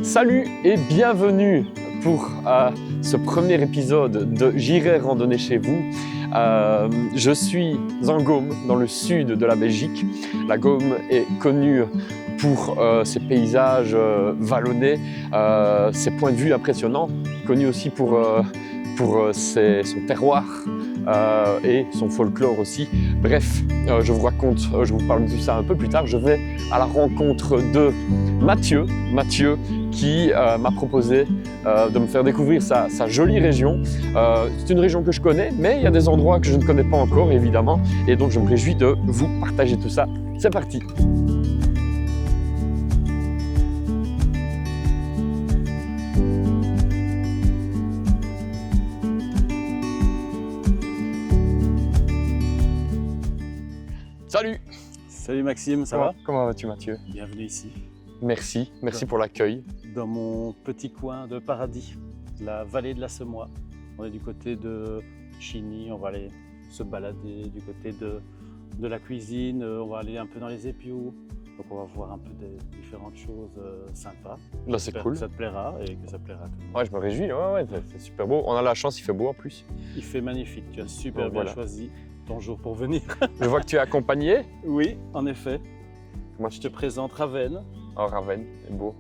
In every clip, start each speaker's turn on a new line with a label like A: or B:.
A: Salut et bienvenue pour ce premier épisode de J'irai randonner chez vous. Je suis en Gaume, dans le sud de la Belgique. La Gaume est connue pour ses paysages vallonnés, ses points de vue impressionnants, connue aussi pour son terroir et son folklore aussi. Bref, je vous parle de tout ça un peu plus tard. Je vais à la rencontre de Mathieu qui m'a proposé de me faire découvrir sa jolie région. C'est une région que je connais, mais il y a des endroits que je ne connais pas encore, évidemment. Et donc, je me réjouis de vous partager tout ça. C'est parti! Salut!
B: Salut Maxime, ça va?
A: Comment vas-tu, Mathieu?
B: Bienvenue ici.
A: Merci pour l'accueil.
B: Dans mon petit coin de paradis, la vallée de la Semois. On est du côté de Chigny, on va aller se balader du côté de la cuisine, on va aller un peu dans les épiaux. Donc on va voir un peu des différentes choses sympas.
A: Là, c'est cool.
B: Que ça te plaira et que ça plaira à tout le monde.
A: Ouais, je me réjouis, ouais, c'est super beau. On a la chance, il fait beau en plus.
B: Il fait magnifique, tu as super bien choisi ton jour pour venir.
A: Je vois que tu es accompagné.
B: Oui, en effet.
A: Moi,
B: Je te présente Ravenne.
A: Oh, Ravenne, c'est beau.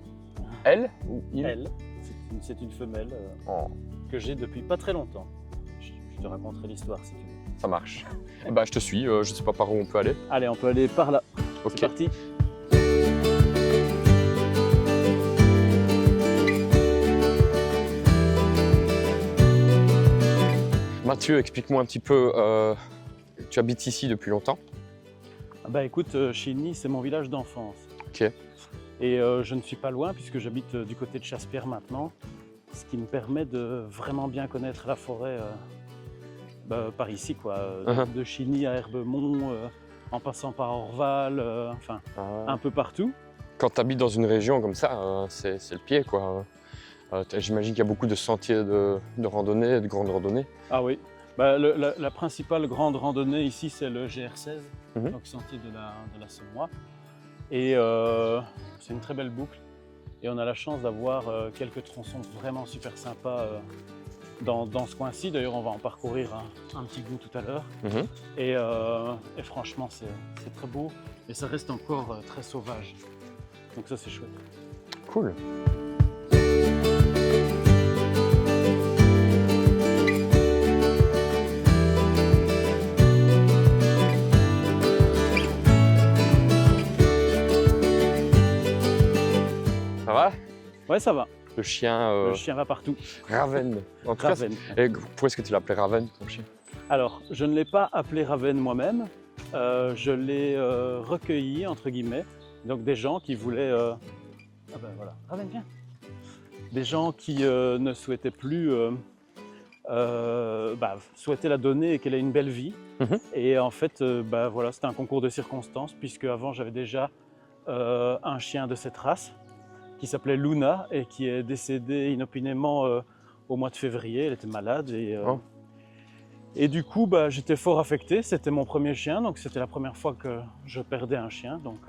A: Elle ou il?
B: Elle, c'est une femelle que j'ai depuis pas très longtemps. Je te raconterai l'histoire si tu veux.
A: Ça marche. Bah, je te suis, je sais pas par où on peut aller.
B: Allez, on peut aller par là.
A: Ok.
B: C'est parti.
A: Mathieu, explique-moi un petit peu, tu habites ici depuis longtemps?
B: Bah écoute, Chigny, c'est mon village d'enfance.
A: Ok.
B: Et je ne suis pas loin puisque j'habite du côté de Chassepierre maintenant, ce qui me permet de vraiment bien connaître la forêt par ici, quoi. De Chigny à Herbemont, en passant par Orval, enfin un peu partout.
A: Quand tu habites dans une région comme ça, c'est le pied, quoi. J'imagine qu'il y a beaucoup de sentiers de randonnée, de grandes randonnées.
B: Ah oui, bah, la principale grande randonnée ici, c'est le GR16, donc sentier de la Semois. Et c'est une très belle boucle. Et on a la chance d'avoir quelques tronçons vraiment super sympas dans ce coin-ci. D'ailleurs, on va en parcourir un petit bout tout à l'heure. Et franchement, c'est très beau. Et ça reste encore très sauvage. Donc ça, c'est chouette.
A: Cool. Ça va?
B: Ouais, ça va.
A: Le chien...
B: Le chien va partout.
A: Ravenne. En tout cas,
B: Ravenne.
A: et pourquoi est-ce que tu l'appelais Ravenne, ton chien?
B: Alors, je ne l'ai pas appelé Ravenne moi-même. Je l'ai recueilli, entre guillemets. Donc des gens qui voulaient... Ah ben voilà, Ravenne, viens. Des gens qui ne souhaitaient plus... souhaitaient la donner et qu'elle ait une belle vie. Et en fait, voilà, c'était un concours de circonstances, puisque avant j'avais déjà un chien de cette race qui s'appelait Luna et qui est décédée inopinément au mois de février. Elle était malade et du coup, j'étais fort affecté. C'était mon premier chien, donc c'était la première fois que je perdais un chien. Donc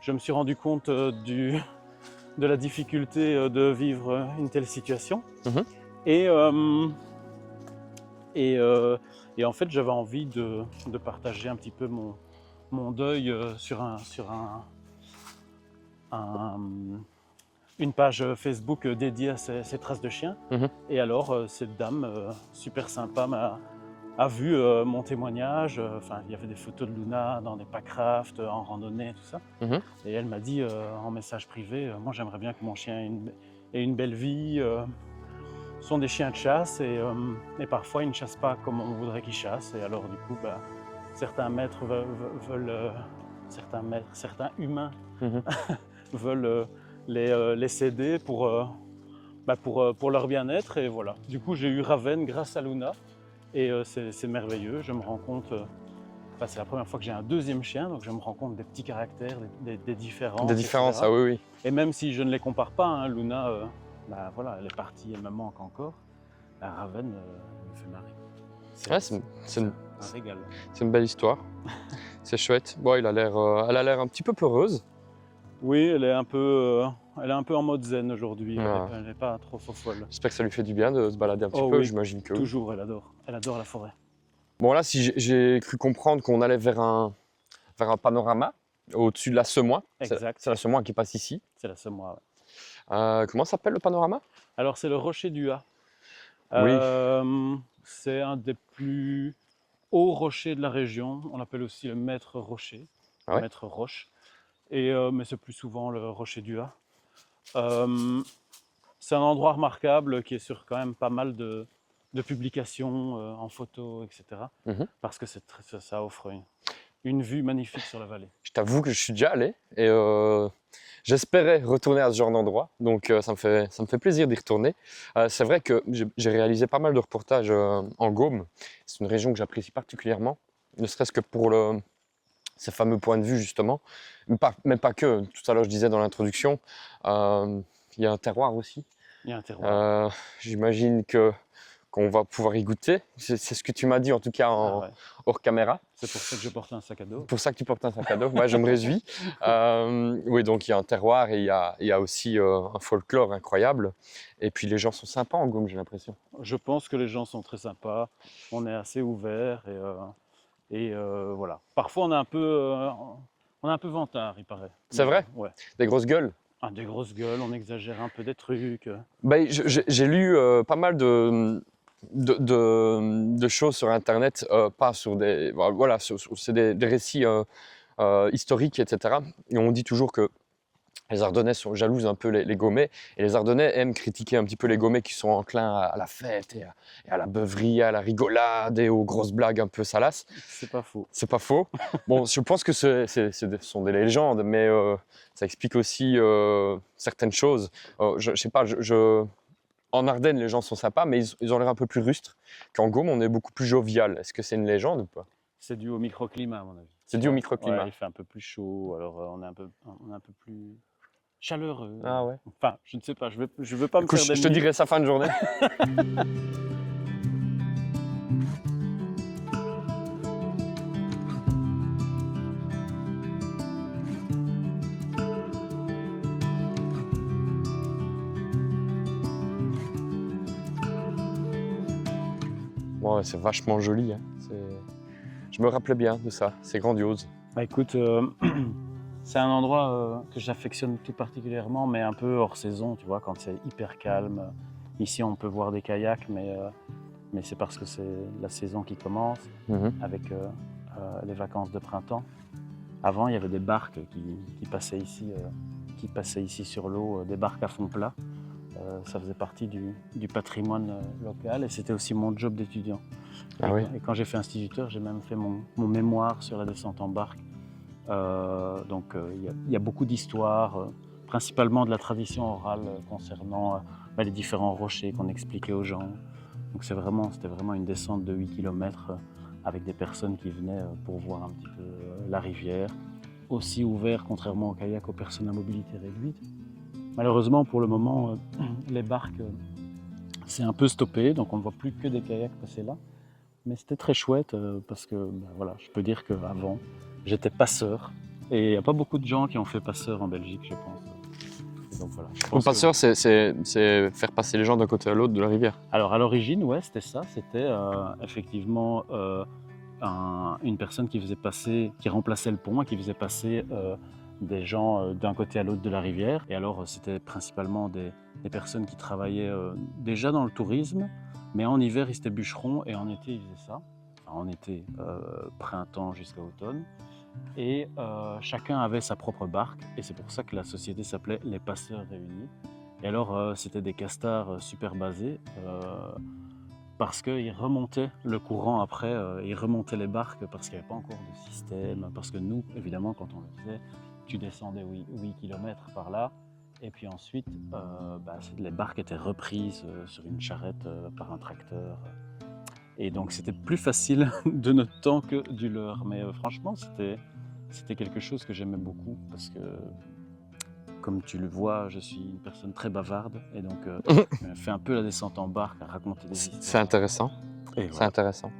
B: je me suis rendu compte de la difficulté de vivre une telle situation. Et en fait, j'avais envie de partager un petit peu mon deuil sur une page Facebook dédiée à ces traces de chiens. Et alors, cette dame super sympa a vu mon témoignage. Il y avait des photos de Luna dans des packrafts, en randonnée, tout ça. Et elle m'a dit en message privé, moi j'aimerais bien que mon chien ait une belle vie. Ce sont des chiens de chasse et parfois ils ne chassent pas comme on voudrait qu'ils chassent. Et alors du coup, certains maîtres certains humains veulent les céder pour leur bien-être. Et voilà. Du coup, j'ai eu Ravenne grâce à Luna. Et c'est merveilleux. Je me rends compte... c'est la première fois que j'ai un deuxième chien, donc je me rends compte des petits caractères, des différences.
A: Des différences,
B: etc.
A: ah oui.
B: Et même si je ne les compare pas, Luna... voilà, elle est partie, elle me manque encore. La Ravenne me fait marrer.
A: C'est un
B: régal.
A: C'est une belle histoire. C'est chouette. Bon, elle a l'air un petit peu peureuse.
B: Oui, elle est un peu elle est un peu en mode zen aujourd'hui,
A: Ah.
B: elle n'est pas trop folle.
A: J'espère que ça lui fait du bien de se balader un petit
B: Oh
A: peu,
B: oui,
A: j'imagine que oui.
B: toujours, elle adore la forêt.
A: Bon là, si j'ai cru comprendre qu'on allait vers un panorama au-dessus de la Semois.
B: Exact.
A: C'est la Semois qui passe ici.
B: C'est la Semois, ouais.
A: Comment s'appelle le panorama?
B: Alors c'est le Rocher du Ha.
A: Oui.
B: C'est un des plus hauts rochers de la région. On l'appelle aussi le maître rocher,
A: Ah ouais?
B: maître roche. Mais c'est plus souvent le Rocher du Ha. C'est un endroit remarquable qui est sur quand même pas mal de publications en photo, etc.
A: Mhm.
B: Parce que ça offre une vue magnifique sur la vallée.
A: Je t'avoue que je suis déjà allé et j'espérais retourner à ce genre d'endroit, donc ça me fait plaisir d'y retourner. C'est vrai que j'ai réalisé pas mal de reportages en Gaume. C'est une région que j'apprécie particulièrement, ne serait-ce que pour ces fameux points de vue justement, mais pas que. Tout à l'heure je disais dans l'introduction, il y a un terroir aussi.
B: Il y a un terroir.
A: J'imagine qu'on va pouvoir y goûter. C'est ce que tu m'as dit en tout cas
B: Ouais.
A: hors caméra.
B: C'est pour ça que je porte un sac à dos.
A: Pour ça que tu portes un sac à dos, moi je me réjouis. Oui, donc il y a un terroir et il y a aussi un folklore incroyable. Et puis les gens sont sympas en Gaume, j'ai l'impression.
B: Je pense que les gens sont très sympas, on est assez ouverts et voilà. Parfois on est un peu vantard, il paraît.
A: C'est vrai?
B: Ouais.
A: Des grosses gueules.
B: Des grosses gueules, on exagère un peu des trucs.
A: Ben, j'ai lu pas mal de choses sur Internet, pas sur des... Voilà, c'est des récits historiques, etc. Et on dit toujours que les Ardennais sont jalouses un peu les Gaumais, et les Ardennais aiment critiquer un petit peu les Gaumais qui sont enclins à la fête et à la beuverie, à la rigolade et aux grosses blagues un peu salaces.
B: C'est pas faux.
A: C'est pas faux. Bon, je pense que ce sont des légendes, mais ça explique aussi certaines choses. Je sais pas, en Ardennes, les gens sont sympas, mais ils ont l'air un peu plus rustres. Qu'en Gaume, on est beaucoup plus jovial. Est-ce que c'est une légende ou pas?
B: C'est dû au microclimat, à mon avis.
A: C'est dû au microclimat.
B: Ouais, il fait un peu plus chaud, alors on est un peu plus chaleureux.
A: Ah ouais.
B: Enfin, je ne sais pas, je veux pas me
A: Écoute,
B: faire
A: je te dirai ça fin de journée. Bon, ouais, c'est vachement joli. Hein. Je me rappelais bien de ça. C'est grandiose.
B: Bah écoute, c'est un endroit que j'affectionne tout particulièrement, mais un peu hors saison, tu vois, quand c'est hyper calme. Ici, on peut voir des kayaks, mais c'est parce que c'est la saison qui commence, avec les vacances de printemps. Avant, il y avait des barques qui passaient ici sur l'eau, des barques à fond plat. Ça faisait partie du patrimoine local et c'était aussi mon job d'étudiant.
A: Ah oui.
B: Et quand j'ai fait instituteur, j'ai même fait mon mémoire sur la descente en barque. Donc il y a beaucoup d'histoires, principalement de la tradition orale concernant les différents rochers qu'on expliquait aux gens. Donc c'était vraiment une descente de 8 km avec des personnes qui venaient pour voir un petit peu la rivière. Aussi ouvert, contrairement au kayak, aux personnes à mobilité réduite. Malheureusement, pour le moment, les barques, c'est un peu stoppé, donc on ne voit plus que des kayaks passer là. Mais c'était très chouette parce que voilà, je peux dire qu'avant, j'étais passeur. Et il n'y a pas beaucoup de gens qui ont fait passeur en Belgique, je pense. Et donc, voilà,
A: Le passeur, c'est faire passer les gens d'un côté à l'autre de la rivière.
B: Alors à l'origine, ouais, c'était ça. C'était effectivement une personne qui remplaçait le pont et qui faisait passer des gens d'un côté à l'autre de la rivière. Et alors, c'était principalement des personnes qui travaillaient déjà dans le tourisme, mais en hiver, ils étaient bûcherons et en été, ils faisaient ça. Enfin, en été, printemps jusqu'à automne. Et chacun avait sa propre barque. Et c'est pour ça que la société s'appelait Les Passeurs Réunis. Et alors, c'était des castards super basés parce qu'ils remontaient le courant après, ils remontaient les barques parce qu'il n'y avait pas encore de système. Parce que nous, évidemment, quand on le faisait, tu descendais 8 km par là, et puis ensuite, les barques étaient reprises sur une charrette par un tracteur. Et donc c'était plus facile de notre temps que du leur. Mais franchement, c'était quelque chose que j'aimais beaucoup, parce que, comme tu le vois, je suis une personne très bavarde, et donc je fais un peu la descente en barque, à raconter des histoires.
A: C'est intéressant.
B: Et
A: C'est
B: voilà.
A: intéressant.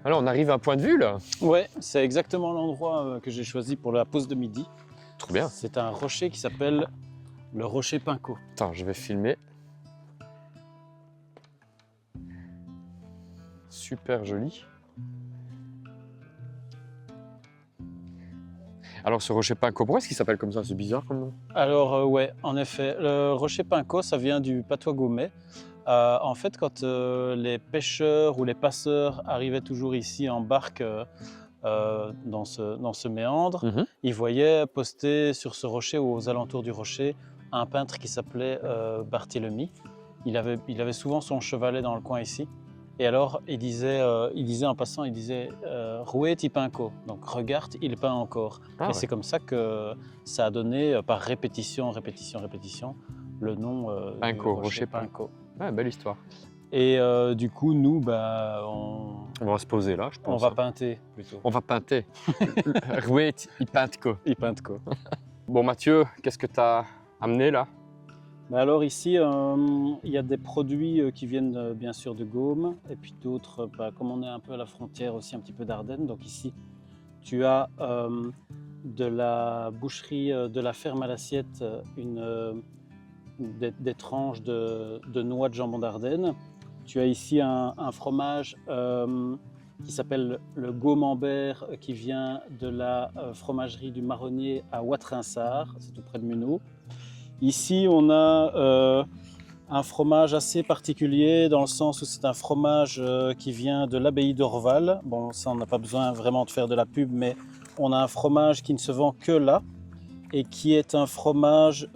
A: Alors, on arrive à un point de vue, là.
B: Ouais, c'est exactement l'endroit que j'ai choisi pour la pause de midi.
A: Trop bien.
B: C'est un rocher qui s'appelle le rocher Pinco.
A: Attends, je vais filmer. Super joli. Alors, ce rocher Pinco, pourquoi est-ce qu'il s'appelle comme ça? C'est bizarre comme nom.
B: Alors ouais, en effet, le rocher Pinco, ça vient du patois gaumais. En fait, quand les pêcheurs ou les passeurs arrivaient toujours ici en barque dans ce méandre, ils voyaient poster sur ce rocher ou aux alentours du rocher un peintre qui s'appelait Barthélemy. Il avait souvent son chevalet dans le coin ici. Et alors, il disait en passant, il disait Rouet ti Pinco, donc regarde, il peint encore.
A: Ah,
B: et
A: ouais.
B: c'est comme ça que ça a donné, par répétition, le nom
A: Pinco,
B: du
A: rocher
B: Pinco.
A: Ouais, belle histoire.
B: Et du coup, nous, on
A: On va se poser là, je pense.
B: va peinter plutôt.
A: On va peinter. Rouet i Pinco.
B: Il Pinco.
A: Bon, Mathieu, qu'est-ce que tu as amené là?
B: Alors ici, il y a des produits qui viennent bien sûr de Gaume, et puis d'autres, comme on est un peu à la frontière aussi un petit peu d'Ardennes, donc ici tu as de la boucherie de la ferme à l'assiette, des tranches de noix de jambon d'Ardenne. Tu as ici un fromage qui s'appelle le Gaumembert, qui vient de la fromagerie du Marronnier à Watrinsart, c'est tout près de Muneau. Ici, on a un fromage assez particulier dans le sens où c'est un fromage qui vient de l'abbaye d'Orval. Bon, ça, on n'a pas besoin vraiment de faire de la pub, mais on a un fromage qui ne se vend que là et qui est un fromage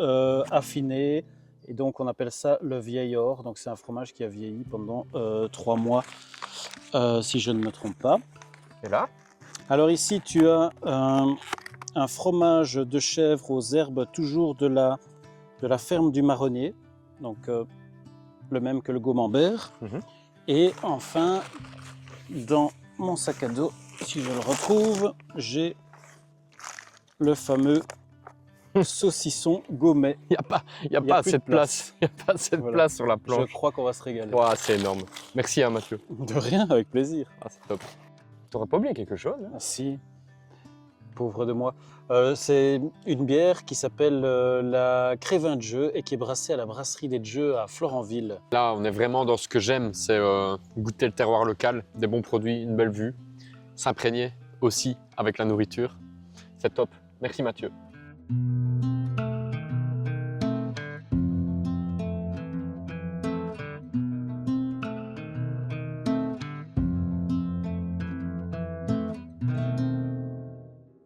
B: affiné. Et donc, on appelle ça le vieil or. Donc, c'est un fromage qui a vieilli pendant 3 mois, si je ne me trompe pas.
A: Et là?
B: Alors ici, tu as un fromage de chèvre aux herbes, toujours de la ferme du Marronnier, donc le même que le Gaumembert. Et enfin, dans mon sac à dos, si je le retrouve, j'ai le fameux saucisson Gaumet.
A: Il n'y a pas
B: plus
A: assez
B: de
A: de place. Il n'y a pas assez de
B: Voilà.
A: place sur la planche.
B: Je crois qu'on va se régaler.
A: Ouah, c'est énorme. Merci à Mathieu.
B: De rien, avec plaisir.
A: Ah, c'est top. T'aurais pas oublié quelque chose hein?
B: Ah, si, pauvre de moi. C'est une bière qui s'appelle la Crévin de Jeu et qui est brassée à la brasserie des Jeux à Florenville.
A: Là, on est vraiment dans ce que j'aime, c'est goûter le terroir local, des bons produits, une belle vue, s'imprégner aussi avec la nourriture. C'est top. Merci Mathieu.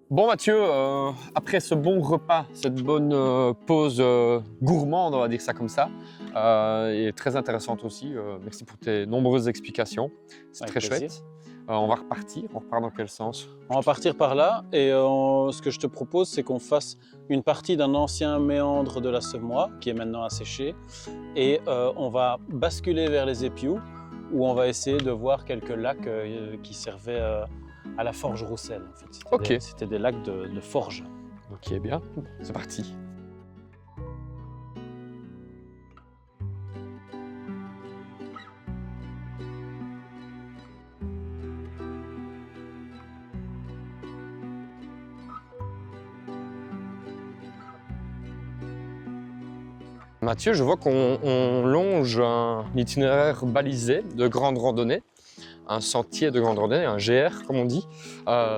A: Bon Mathieu, après ce bon repas, cette bonne pause gourmande, on va dire ça comme ça, et très intéressante aussi, merci pour tes nombreuses explications, c'est
B: Avec
A: très
B: plaisir.
A: chouette. On va repartir, on repart dans quel sens?
B: On va partir par là et ce que je te propose, c'est qu'on fasse une partie d'un ancien méandre de la Semois qui est maintenant asséché et on va basculer vers les Épious où on va essayer de voir quelques lacs qui servaient à la forge Roussel. En fait. C'était des lacs de forge.
A: Ok, bien, c'est parti. Mathieu, je vois qu'on longe un itinéraire balisé de grande randonnée, un sentier de grande randonnée, un GR comme on dit.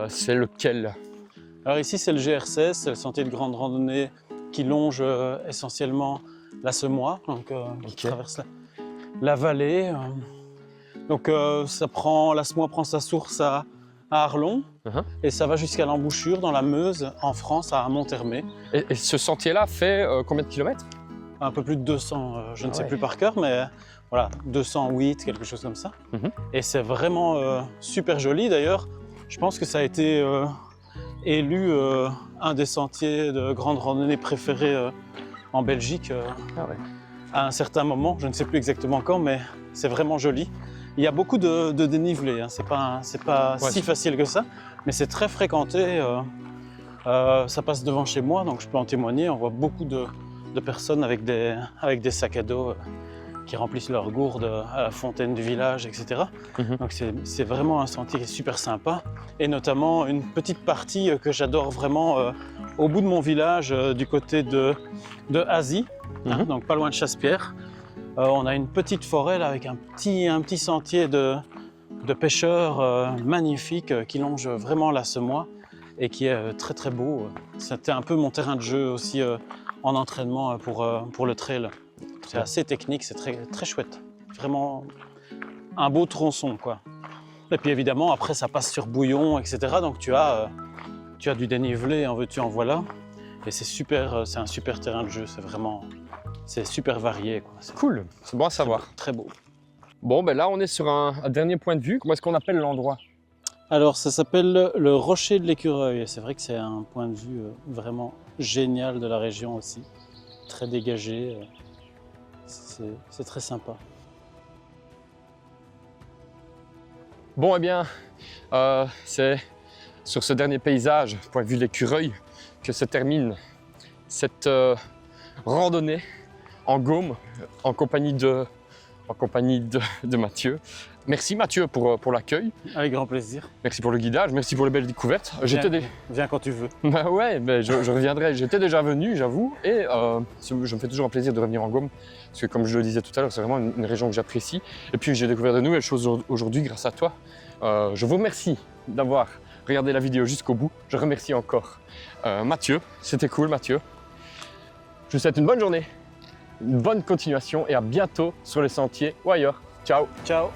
A: C'est lequel?
B: Alors ici, c'est le GR16, c'est le sentier de grande randonnée qui longe essentiellement la Semois, donc qui traverse la vallée. Donc la Semois prend sa source à Arlon et ça va jusqu'à l'embouchure dans la Meuse, en France, à Monthermé.
A: Et ce sentier-là fait combien de kilomètres?
B: Un peu plus de 200, je ne sais plus par cœur, mais voilà, 208, quelque chose comme ça. Et c'est vraiment super joli. D'ailleurs, je pense que ça a été élu un des sentiers de grande randonnée préférés en Belgique à un certain moment. Je ne sais plus exactement quand, mais c'est vraiment joli. Il y a beaucoup de dénivelé, hein. C'est pas si facile que ça, mais c'est très fréquenté. Ça passe devant chez moi, donc je peux en témoigner. On voit beaucoup de personnes avec des sacs à dos qui remplissent leurs gourdes à la fontaine du village, etc. Donc c'est vraiment un sentier qui est super sympa. Et notamment une petite partie que j'adore vraiment au bout de mon village, du côté de Asie, donc pas loin de Chassepierre. On a une petite forêt là, avec un petit sentier de pêcheurs magnifique qui longe vraiment la Semois et qui est très très beau. C'était un peu mon terrain de jeu aussi en entraînement pour le trail. C'est assez technique, c'est très, très chouette. Vraiment un beau tronçon, quoi. Et puis évidemment, après, ça passe sur bouillon, etc. Donc tu as du dénivelé, en veux-tu, en voilà. Et c'est super, c'est un super terrain de jeu. C'est super varié, quoi. C'est
A: Cool, c'est bon à savoir.
B: très beau.
A: Bon, ben là, on est sur un dernier point de vue. Comment est-ce qu'on appelle l'endroit?
B: Alors, ça s'appelle le Rocher de l'Écureuil. Et c'est vrai que c'est un point de vue vraiment génial de la région aussi. Très dégagé. C'est très sympa.
A: Bon, eh bien, c'est sur ce dernier paysage, point de vue de l'Écureuil, que se termine cette randonnée en Gaume, en compagnie de Mathieu. Merci Mathieu pour l'accueil.
B: Avec grand plaisir.
A: Merci pour le guidage, merci pour les belles découvertes.
B: Viens quand tu veux.
A: Bah ouais, je reviendrai. J'étais déjà venu, j'avoue, et je me fais toujours un plaisir de revenir en Gaume, parce que comme je le disais tout à l'heure, c'est vraiment une région que j'apprécie. Et puis j'ai découvert de nouvelles choses aujourd'hui grâce à toi. Je vous remercie d'avoir regardé la vidéo jusqu'au bout. Je remercie encore Mathieu, c'était cool Mathieu. Je vous souhaite une bonne journée, une bonne continuation et à bientôt sur les sentiers ou ailleurs. Ciao.
B: Ciao.